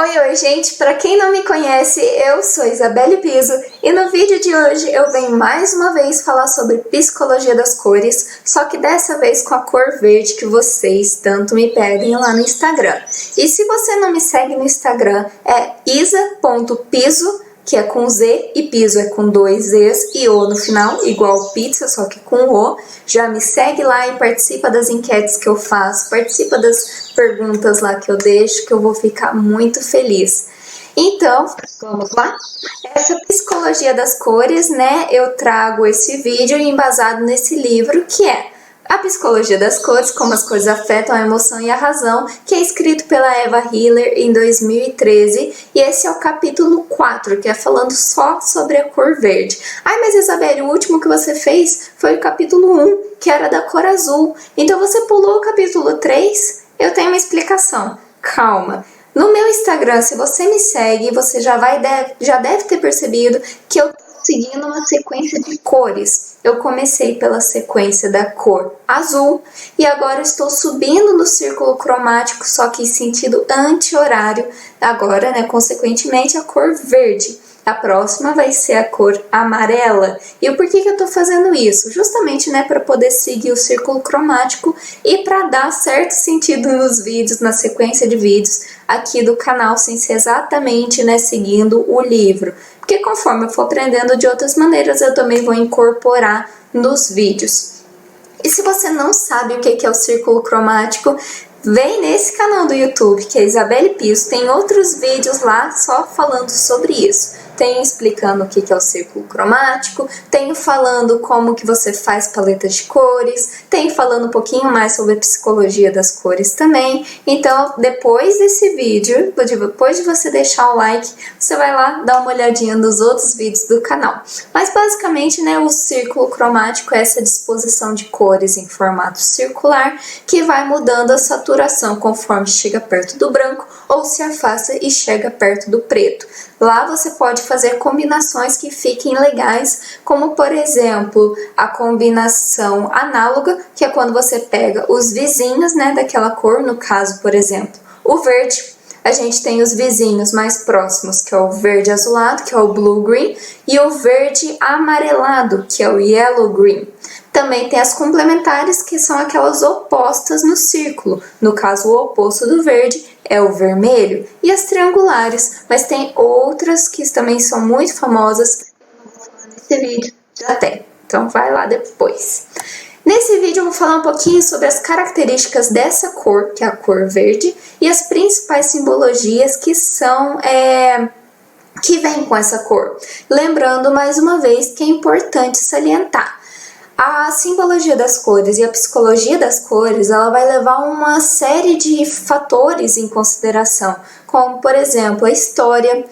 Oi, gente! Para quem não me conhece, eu sou Isabelle Piso e no vídeo de hoje eu venho mais uma vez falar sobre psicologia das cores, só que dessa vez com a cor verde que vocês tanto me pedem lá no Instagram. E se você não me segue no Instagram, é isa.piso, que é com Z, e piso é com dois Zs e O no final, igual pizza, só que com O. Já me segue lá e participa das enquetes que eu faço, participa das perguntas lá que eu deixo, que eu vou ficar muito feliz. Então, vamos lá? Essa psicologia das cores, né, eu trago esse vídeo embasado nesse livro que é A Psicologia das Cores, como as cores afetam a emoção e a razão, que é escrito pela Eva Hiller em 2013, e esse é o capítulo 4, que é falando só sobre a cor verde. Ai, mas Isabelle, o último que você fez foi o capítulo 1, que era da cor azul. Então você pulou o capítulo 3? Eu tenho uma explicação. Calma. No meu Instagram, se você me segue, você já deve ter percebido que eu seguindo uma sequência de cores. Eu comecei pela sequência da cor azul e agora estou subindo no círculo cromático, só que em sentido anti-horário, agora, né, consequentemente, a cor verde. A próxima vai ser a cor amarela. E o porquê que eu tô fazendo isso? Justamente, né, para poder seguir o círculo cromático e para dar certo sentido nos vídeos, na sequência de vídeos aqui do canal, sem ser exatamente, né, seguindo o livro. Porque conforme eu for aprendendo de outras maneiras, eu também vou incorporar nos vídeos. E se você não sabe o que é o círculo cromático, vem nesse canal do YouTube, que é Isabelle Piso, tem outros vídeos lá só falando sobre isso. Tenho explicando o que é o círculo cromático, tenho falando como que você faz paleta de cores, tenho falando um pouquinho mais sobre a psicologia das cores também. Então, depois desse vídeo, depois de você deixar o like, você vai lá dar uma olhadinha nos outros vídeos do canal. Mas basicamente, né, o círculo cromático é essa disposição de cores em formato circular que vai mudando a saturação conforme chega perto do branco ou se afasta e chega perto do preto. Lá você pode fazer combinações que fiquem legais, como por exemplo, a combinação análoga, que é quando você pega os vizinhos, né, daquela cor, no caso, por exemplo, o verde. A gente tem os vizinhos mais próximos, que é o verde azulado, que é o blue green, e o verde amarelado, que é o yellow green. Também tem as complementares, que são aquelas opostas no círculo. No caso, o oposto do verde é o vermelho, e as triangulares, mas tem outras que também são muito famosas. Nesse vídeo já tem, então vai lá depois. Nesse vídeo eu vou falar um pouquinho sobre as características dessa cor, que é a cor verde, e as principais simbologias que vêm com essa cor. Lembrando mais uma vez que é importante salientar. A simbologia das cores e a psicologia das cores, ela vai levar uma série de fatores em consideração, como, por exemplo, a história,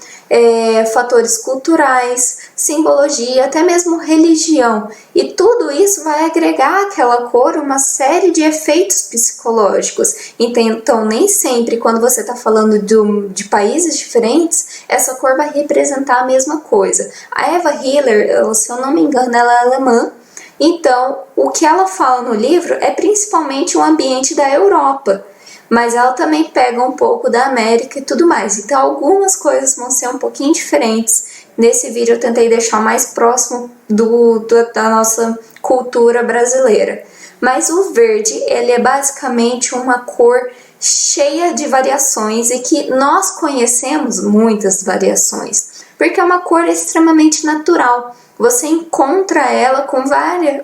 fatores culturais, simbologia, até mesmo religião. E tudo isso vai agregar àquela cor uma série de efeitos psicológicos. Então, nem sempre, quando você está falando de países diferentes, essa cor vai representar a mesma coisa. A Eva Hiller, se eu não me engano, ela é alemã. Então, o que ela fala no livro é principalmente o ambiente da Europa, mas ela também pega um pouco da América e tudo mais. Então, algumas coisas vão ser um pouquinho diferentes. Nesse vídeo eu tentei deixar mais próximo da nossa cultura brasileira. Mas o verde, ele é basicamente uma cor cheia de variações e que nós conhecemos muitas variações, porque é uma cor extremamente natural. Você encontra ela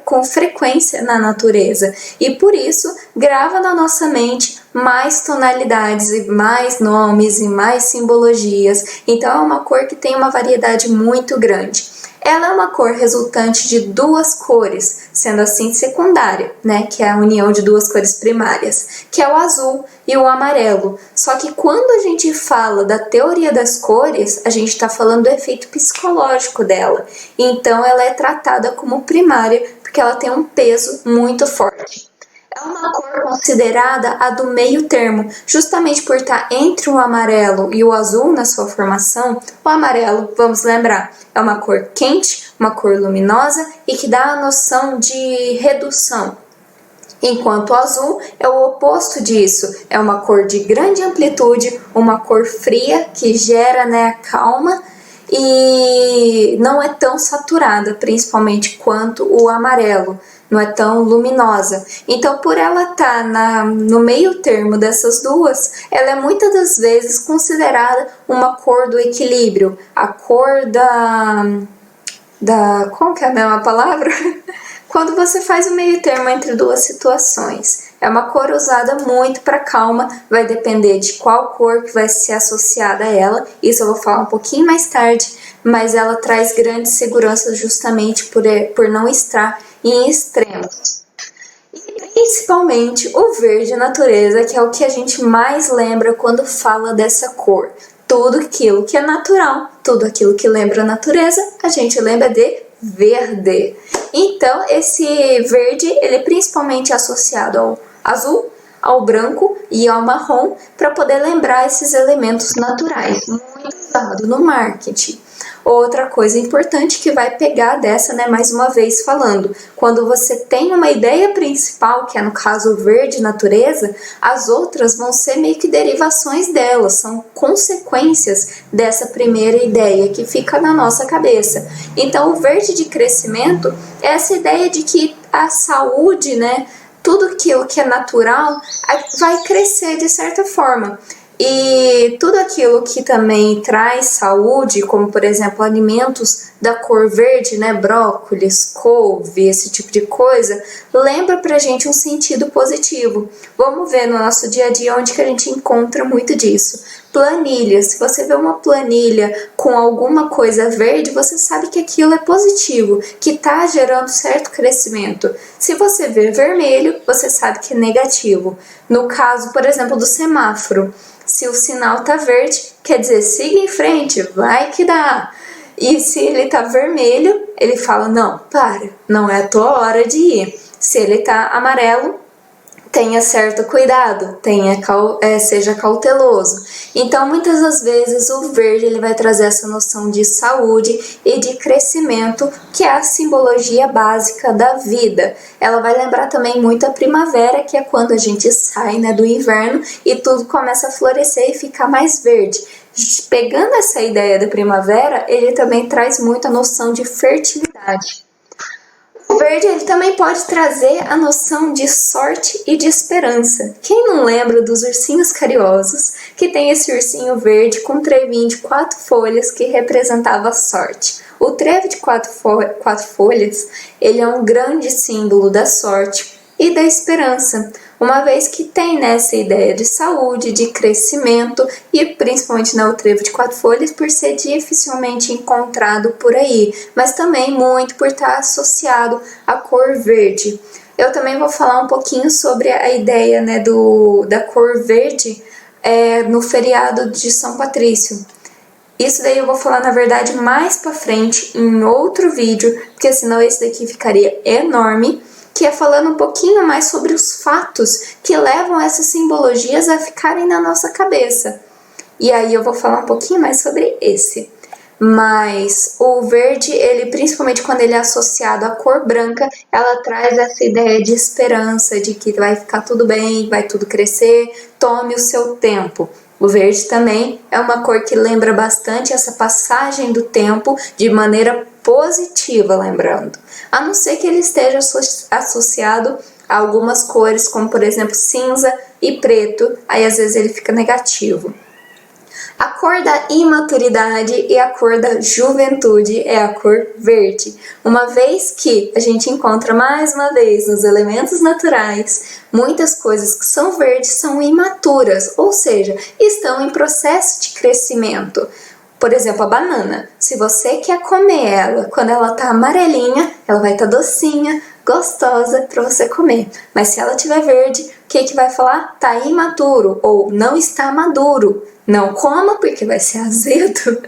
com frequência na natureza e por isso grava na nossa mente mais tonalidades e mais nomes e mais simbologias. Então é uma cor que tem uma variedade muito grande. Ela é uma cor resultante de duas cores, sendo assim secundária, né, que é a união de duas cores primárias, que é o azul e o amarelo. Só que quando a gente fala da teoria das cores, a gente está falando do efeito psicológico dela. Então ela é tratada como primária porque ela tem um peso muito forte. É uma cor considerada a do meio termo, justamente por estar entre o amarelo e o azul na sua formação. O amarelo, vamos lembrar, é uma cor quente, uma cor luminosa e que dá a noção de redução. Enquanto o azul é o oposto disso, é uma cor de grande amplitude, uma cor fria que gera, né, a calma e não é tão saturada, principalmente quanto o amarelo, não é tão luminosa. Então, por ela estar no meio termo dessas duas, ela é muitas das vezes considerada uma cor do equilíbrio, a cor qual que é a mesma palavra? Quando você faz o meio termo entre duas situações. É uma cor usada muito para calma, vai depender de qual cor que vai ser associada a ela, isso eu vou falar um pouquinho mais tarde, mas ela traz grande segurança justamente por não estar em extremos. E principalmente o verde natureza, que é o que a gente mais lembra quando fala dessa cor. Tudo aquilo que é natural, tudo aquilo que lembra a natureza, a gente lembra de verde. Então, esse verde, ele é principalmente associado ao azul, ao branco e ao marrom, para poder lembrar esses elementos naturais, muito usado no marketing. Outra coisa importante que vai pegar dessa, né, mais uma vez falando, quando você tem uma ideia principal, que é no caso o verde natureza, as outras vão ser meio que derivações dela, são consequências dessa primeira ideia que fica na nossa cabeça. Então o verde de crescimento é essa ideia de que a saúde, né, tudo aquilo que é natural vai crescer de certa forma. E tudo aquilo que também traz saúde, como por exemplo alimentos da cor verde, né, brócolis, couve, esse tipo de coisa, lembra pra gente um sentido positivo. Vamos ver no nosso dia a dia onde que a gente encontra muito disso. Planilha, se você vê uma planilha com alguma coisa verde, você sabe que aquilo é positivo, que está gerando certo crescimento. Se você vê vermelho, você sabe que é negativo. No caso, por exemplo, do semáforo, se o sinal tá verde, quer dizer, siga em frente, vai que dá. E se ele tá vermelho, ele fala, não, para, não é a tua hora de ir. Se ele tá amarelo, tenha certo cuidado, seja cauteloso. Então, muitas das vezes, o verde ele vai trazer essa noção de saúde e de crescimento, que é a simbologia básica da vida. Ela vai lembrar também muito a primavera, que é quando a gente sai, né, do inverno e tudo começa a florescer e ficar mais verde. Pegando essa ideia da primavera, ele também traz muito a noção de fertilidade. O verde ele também pode trazer a noção de sorte e de esperança. Quem não lembra dos ursinhos carinhosos, que tem esse ursinho verde com um trevinho de 4 folhas que representava a sorte? O trevo de 4 folhas, ele é um grande símbolo da sorte e da esperança, uma vez que tem nessa ideia de saúde, de crescimento e principalmente o trevo de 4 folhas por ser dificilmente encontrado por aí, mas também muito por estar associado à cor verde. Eu também vou falar um pouquinho sobre a ideia, né, da cor verde no feriado de São Patrício. Isso daí eu vou falar, na verdade, mais pra frente, em outro vídeo, porque senão esse daqui ficaria enorme, que é falando um pouquinho mais sobre os fatos que levam essas simbologias a ficarem na nossa cabeça. E aí eu vou falar um pouquinho mais sobre esse. Mas o verde, ele principalmente quando ele é associado à cor branca, ela traz essa ideia de esperança, de que vai ficar tudo bem, vai tudo crescer, tome o seu tempo. O verde também é uma cor que lembra bastante essa passagem do tempo de maneira positiva, lembrando. A não ser que ele esteja associado a algumas cores, como por exemplo cinza e preto, aí às vezes ele fica negativo. A cor da imaturidade e a cor da juventude é a cor verde, uma vez que a gente encontra mais uma vez nos elementos naturais, muitas coisas que são verdes são imaturas, ou seja, estão em processo de crescimento. Por exemplo, a banana, se você quer comer ela quando ela tá amarelinha, ela vai estar docinha, gostosa para você comer. Mas se ela tiver verde, o que vai falar? Tá imaturo ou não está maduro. Não coma porque vai ser azedo.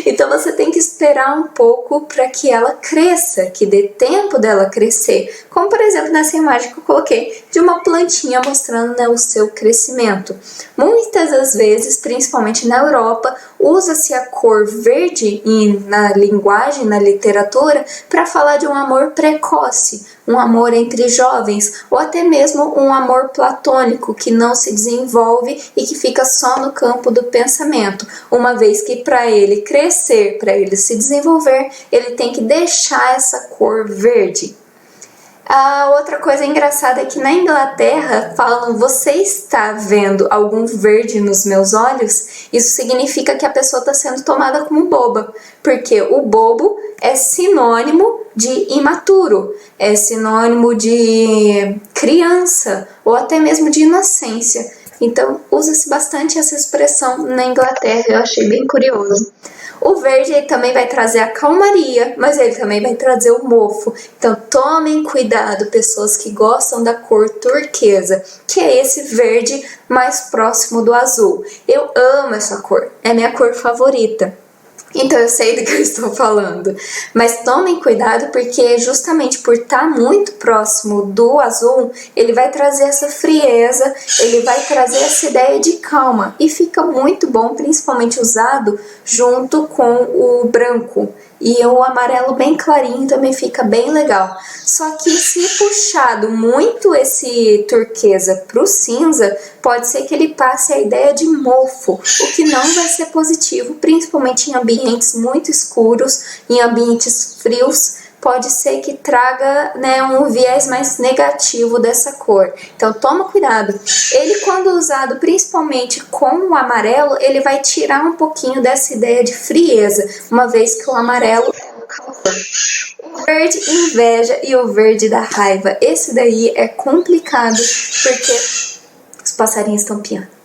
Então você tem que esperar um pouco para que ela cresça, que dê tempo dela crescer. Como por exemplo nessa imagem que eu coloquei de uma plantinha mostrando, né, o seu crescimento. Muitas das vezes, principalmente na Europa, usa-se a cor verde na linguagem, na literatura, para falar de um amor precoce, um amor entre jovens, ou até mesmo um amor platônico que não se desenvolve e que fica só no campo do pensamento, uma vez que para ele crescer, para ele se desenvolver, ele tem que deixar essa cor verde. A outra coisa engraçada é que na Inglaterra falam: você está vendo algum verde nos meus olhos? Isso significa que a pessoa está sendo tomada como boba, porque o bobo é sinônimo de imaturo, é sinônimo de criança ou até mesmo de inocência. Então usa-se bastante essa expressão na Inglaterra, eu achei bem curioso. O verde ele também vai trazer a calmaria, mas ele também vai trazer o mofo. Então tomem cuidado, pessoas que gostam da cor turquesa, que é esse verde mais próximo do azul. Eu amo essa cor, é minha cor favorita. Então eu sei do que eu estou falando, mas tomem cuidado porque justamente por estar muito próximo do azul, ele vai trazer essa frieza, ele vai trazer essa ideia de calma e fica muito bom, principalmente usado junto com o branco. E o amarelo bem clarinho também fica bem legal. Só que se puxado muito esse turquesa para o cinza, pode ser que ele passe a ideia de mofo, o que não vai ser positivo, principalmente em ambientes muito escuros, em ambientes frios. Pode ser que traga, né, um viés mais negativo dessa cor. Então toma cuidado. Ele, quando usado principalmente com o amarelo, ele vai tirar um pouquinho dessa ideia de frieza, uma vez que o amarelo é o calor. O verde inveja e o verde da raiva. Esse daí é complicado porque os passarinhos estão piando.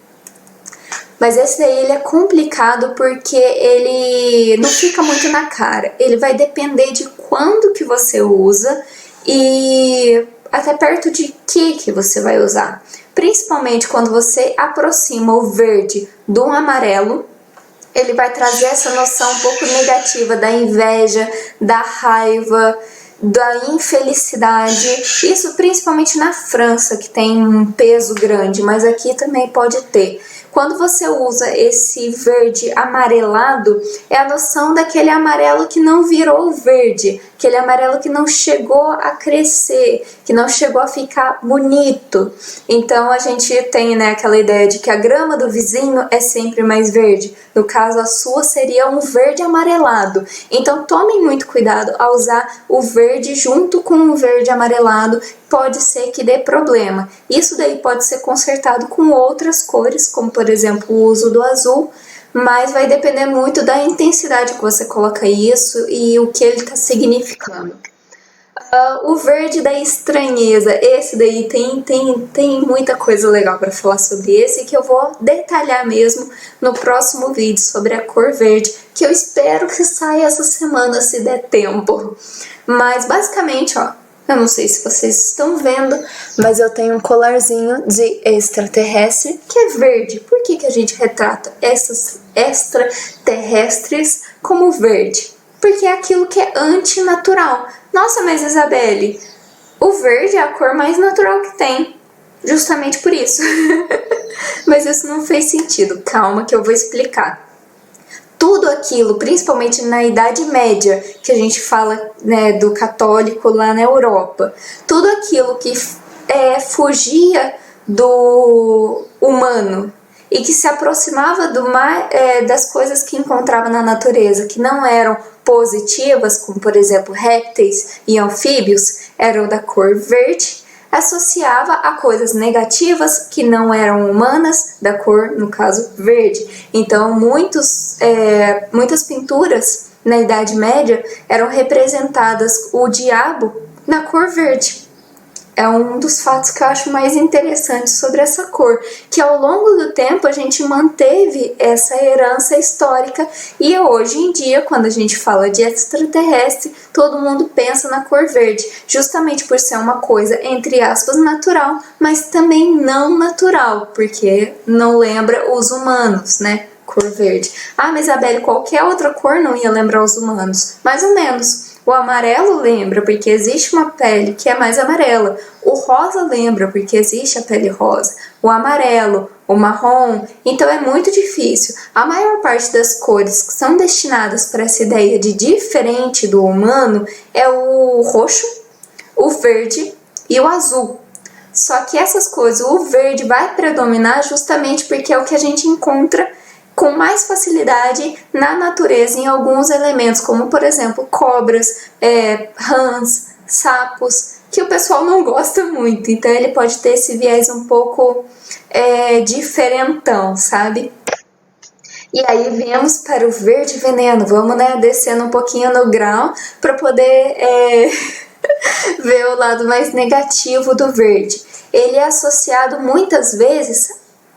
Mas esse daí ele é complicado porque ele não fica muito na cara. Ele vai depender de quando que você usa e até perto de que você vai usar. Principalmente quando você aproxima o verde do amarelo, ele vai trazer essa noção um pouco negativa da inveja, da raiva, da infelicidade. Isso principalmente na França, que tem um peso grande, mas aqui também pode ter. Quando você usa esse verde amarelado, é a noção daquele amarelo que não virou verde, aquele amarelo que não chegou a crescer, que não chegou a ficar bonito. Então a gente tem, né, aquela ideia de que a grama do vizinho é sempre mais verde. No caso, a sua seria um verde amarelado. Então tomem muito cuidado ao usar o verde junto com o verde amarelado. Pode ser que dê problema. Isso daí pode ser consertado com outras cores, como por exemplo o uso do azul, mas vai depender muito da intensidade que você coloca isso e o que ele está significando. O verde da estranheza, esse daí tem muita coisa legal para falar sobre esse, que eu vou detalhar mesmo no próximo vídeo sobre a cor verde, que eu espero que saia essa semana se der tempo. Mas basicamente, ó, eu não sei se vocês estão vendo, mas eu tenho um colarzinho de extraterrestre que é verde. Por que a gente retrata essas extraterrestres como verde? Porque é aquilo que é antinatural. Nossa, mas Isabelle, o verde é a cor mais natural que tem. Justamente por isso. Mas isso não fez sentido. Calma que eu vou explicar. Tudo aquilo, principalmente na Idade Média, que a gente fala, né, do católico lá na Europa, tudo aquilo que fugia do humano e que se aproximava das coisas que encontrava na natureza, que não eram positivas, como por exemplo répteis e anfíbios, eram da cor verde, associava a coisas negativas que não eram humanas, da cor, no caso, verde. Então, muitas pinturas na Idade Média eram representadas o diabo na cor verde. é um dos fatos que eu acho mais interessantes sobre essa cor, que ao longo do tempo a gente manteve essa herança histórica e hoje em dia, quando a gente fala de extraterrestre, todo mundo pensa na cor verde, justamente por ser uma coisa, entre aspas, natural, mas também não natural, porque não lembra os humanos, né? Cor verde. Ah, mas Isabelle, qualquer outra cor não ia lembrar os humanos? Mais ou menos. O amarelo lembra, porque existe uma pele que é mais amarela. O rosa lembra, porque existe a pele rosa. O amarelo, o marrom. Então é muito difícil. A maior parte das cores que são destinadas para essa ideia de diferente do humano é o roxo, o verde e o azul. Só que essas cores, o verde vai predominar justamente porque é o que a gente encontra com mais facilidade na natureza em alguns elementos, como por exemplo cobras, rãs, sapos, que o pessoal não gosta muito, então ele pode ter esse viés um pouco diferentão, sabe? E aí viemos para o verde veneno, vamos descendo um pouquinho no grau para poder ver o lado mais negativo do verde. Ele é associado muitas vezes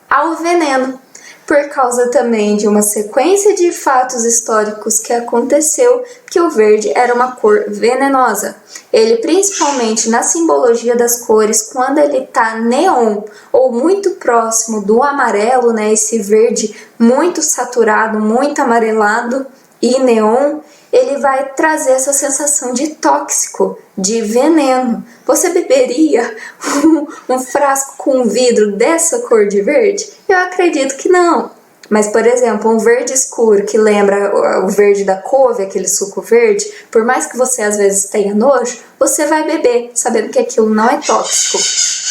ao veneno, por causa também de uma sequência de fatos históricos que aconteceu que o verde era uma cor venenosa. Ele, principalmente na simbologia das cores, quando ele está neon ou muito próximo do amarelo, esse verde muito saturado, muito amarelado e neon, ele vai trazer essa sensação de tóxico, de veneno. Você beberia um frasco com vidro dessa cor de verde? Eu acredito que não. Mas, por exemplo, um verde escuro que lembra o verde da couve, aquele suco verde, por mais que você às vezes tenha nojo, você vai beber, sabendo que aquilo não é tóxico.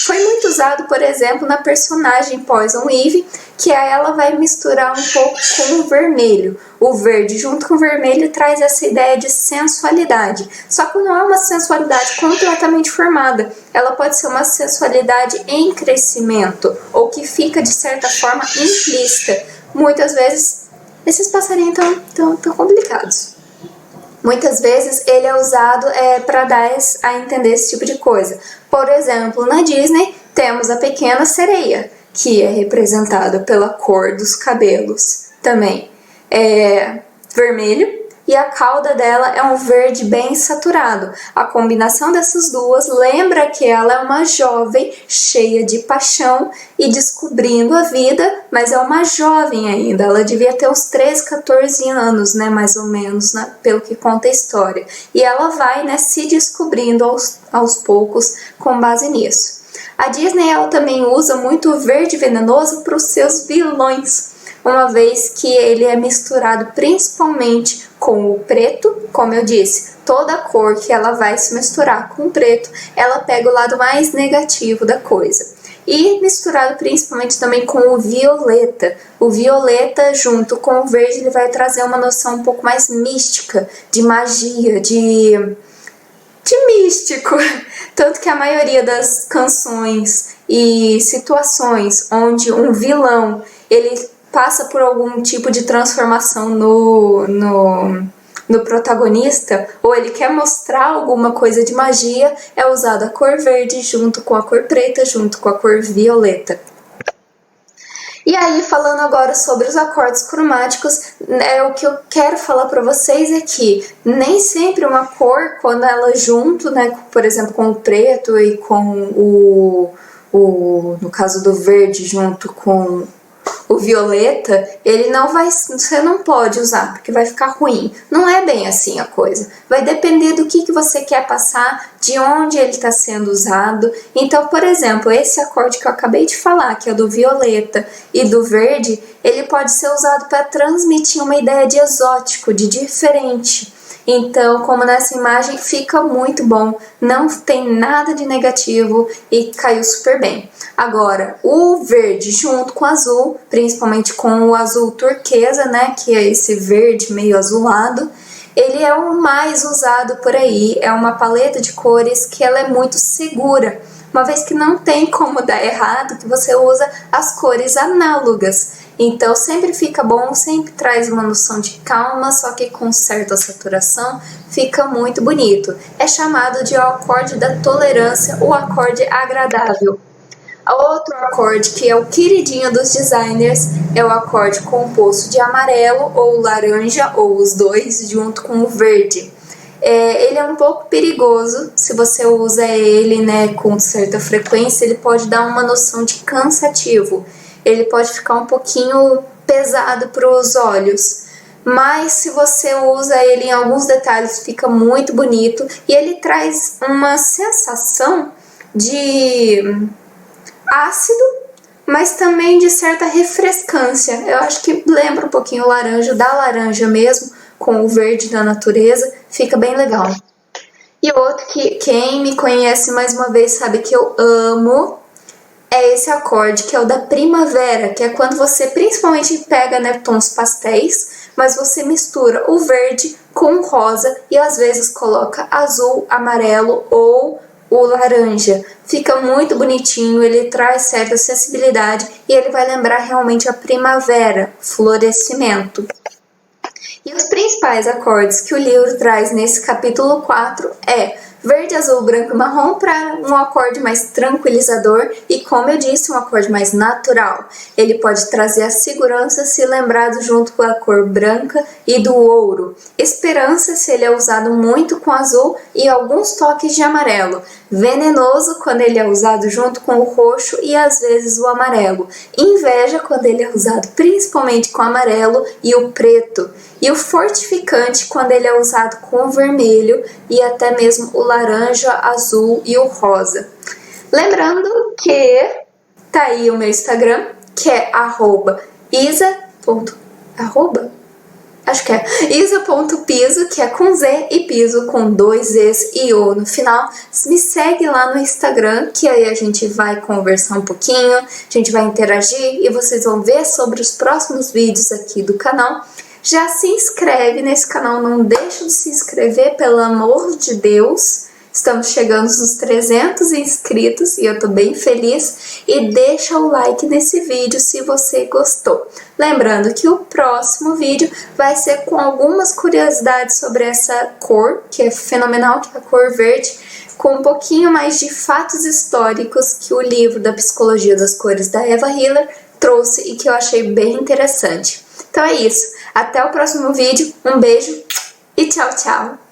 Foi muito usado, por exemplo, na personagem Poison Ivy, que ela vai misturar um pouco com o vermelho. O verde junto com o vermelho traz essa ideia de sensualidade. Só que não é uma sensualidade completamente formada. Ela pode ser uma sensualidade em crescimento, ou que fica, de certa forma, implícita. Muitas vezes, esses passarinhos tão complicados. Muitas vezes ele é usado para dar a entender esse tipo de coisa. Por exemplo, na Disney temos a Pequena Sereia, que é representada pela cor dos cabelos também. É vermelho e a cauda dela é um verde bem saturado. A combinação dessas duas lembra que ela é uma jovem cheia de paixão e descobrindo a vida, mas é uma jovem ainda. Ela devia ter uns 13, 14 anos, mais ou menos, pelo que conta a história. E ela vai se descobrindo aos poucos com base nisso. A Disney ela também usa muito o verde venenoso para os seus vilões, uma vez que ele é misturado principalmente com o preto, como eu disse, toda cor que ela vai se misturar com o preto, ela pega o lado mais negativo da coisa. E misturado principalmente também com o violeta. O violeta junto com o verde ele vai trazer uma noção um pouco mais mística, de magia, de místico. Tanto que a maioria das canções e situações onde um vilão ele passa por algum tipo de transformação no protagonista, ou ele quer mostrar alguma coisa de magia, é usada a cor verde junto com a cor preta, junto com a cor violeta. E aí, falando agora sobre os acordes cromáticos, o que eu quero falar para vocês é que nem sempre uma cor, quando ela junto, por exemplo, com o preto e com no caso do verde, junto com o violeta, você não pode usar, porque vai ficar ruim. Não é bem assim a coisa. Vai depender do que você quer passar, de onde ele está sendo usado. Então, por exemplo, esse acorde que eu acabei de falar, que é do violeta e do verde, ele pode ser usado para transmitir uma ideia de exótico, de diferente. Então, como nessa imagem, fica muito bom, não tem nada de negativo e caiu super bem. Agora, o verde junto com o azul, principalmente com o azul turquesa, que é esse verde meio azulado, ele é o mais usado por aí, é uma paleta de cores que ela é muito segura, uma vez que não tem como dar errado, que você usa as cores análogas. Então sempre fica bom, sempre traz uma noção de calma, só que com certa saturação, fica muito bonito. É chamado de o acorde da tolerância, o acorde agradável. Outro acorde que é o queridinho dos designers é o acorde composto de amarelo ou laranja, ou os dois, junto com o verde. Ele é um pouco perigoso, se você usa ele, né, com certa frequência, ele pode dar uma noção de cansativo. Ele pode ficar um pouquinho pesado para os olhos. Mas se você usa ele em alguns detalhes, fica muito bonito. E ele traz uma sensação de ácido, mas também de certa refrescância. Eu acho que lembra um pouquinho o laranja, da laranja mesmo, com o verde da natureza, fica bem legal. E outro que quem me conhece mais uma vez sabe que eu amo é esse acorde, que é o da primavera, que é quando você principalmente pega, né, tons pastéis, mas você mistura o verde com o rosa e às vezes coloca azul, amarelo ou o laranja. Fica muito bonitinho, ele traz certa sensibilidade e ele vai lembrar realmente a primavera, florescimento. E os principais acordes que o livro traz nesse capítulo 4 é verde, azul, branco e marrom para um acorde mais tranquilizador e, como eu disse, um acorde mais natural. Ele pode trazer a segurança se lembrado junto com a cor branca e do ouro. Esperança se ele é usado muito com azul e alguns toques de amarelo. Venenoso quando ele é usado junto com o roxo e às vezes o amarelo. Inveja quando ele é usado principalmente com o amarelo e o preto. E o fortificante quando ele é usado com o vermelho e até mesmo o laranja, azul e o rosa. Lembrando que tá aí o meu Instagram, que é isa.piso, que é com Z e piso com 2 Zs e O no final. Me segue lá no Instagram, que aí a gente vai conversar um pouquinho, a gente vai interagir e vocês vão ver sobre os próximos vídeos aqui do canal. Já se inscreve nesse canal, não deixa de se inscrever, pelo amor de Deus. Estamos chegando nos 300 inscritos e eu tô bem feliz. E deixa o like nesse vídeo se você gostou. Lembrando que o próximo vídeo vai ser com algumas curiosidades sobre essa cor, que é fenomenal, que é a cor verde, com um pouquinho mais de fatos históricos que o livro da Psicologia das Cores da Eva Hiller trouxe e que eu achei bem interessante. Então é isso. Até o próximo vídeo. Um beijo e tchau, tchau!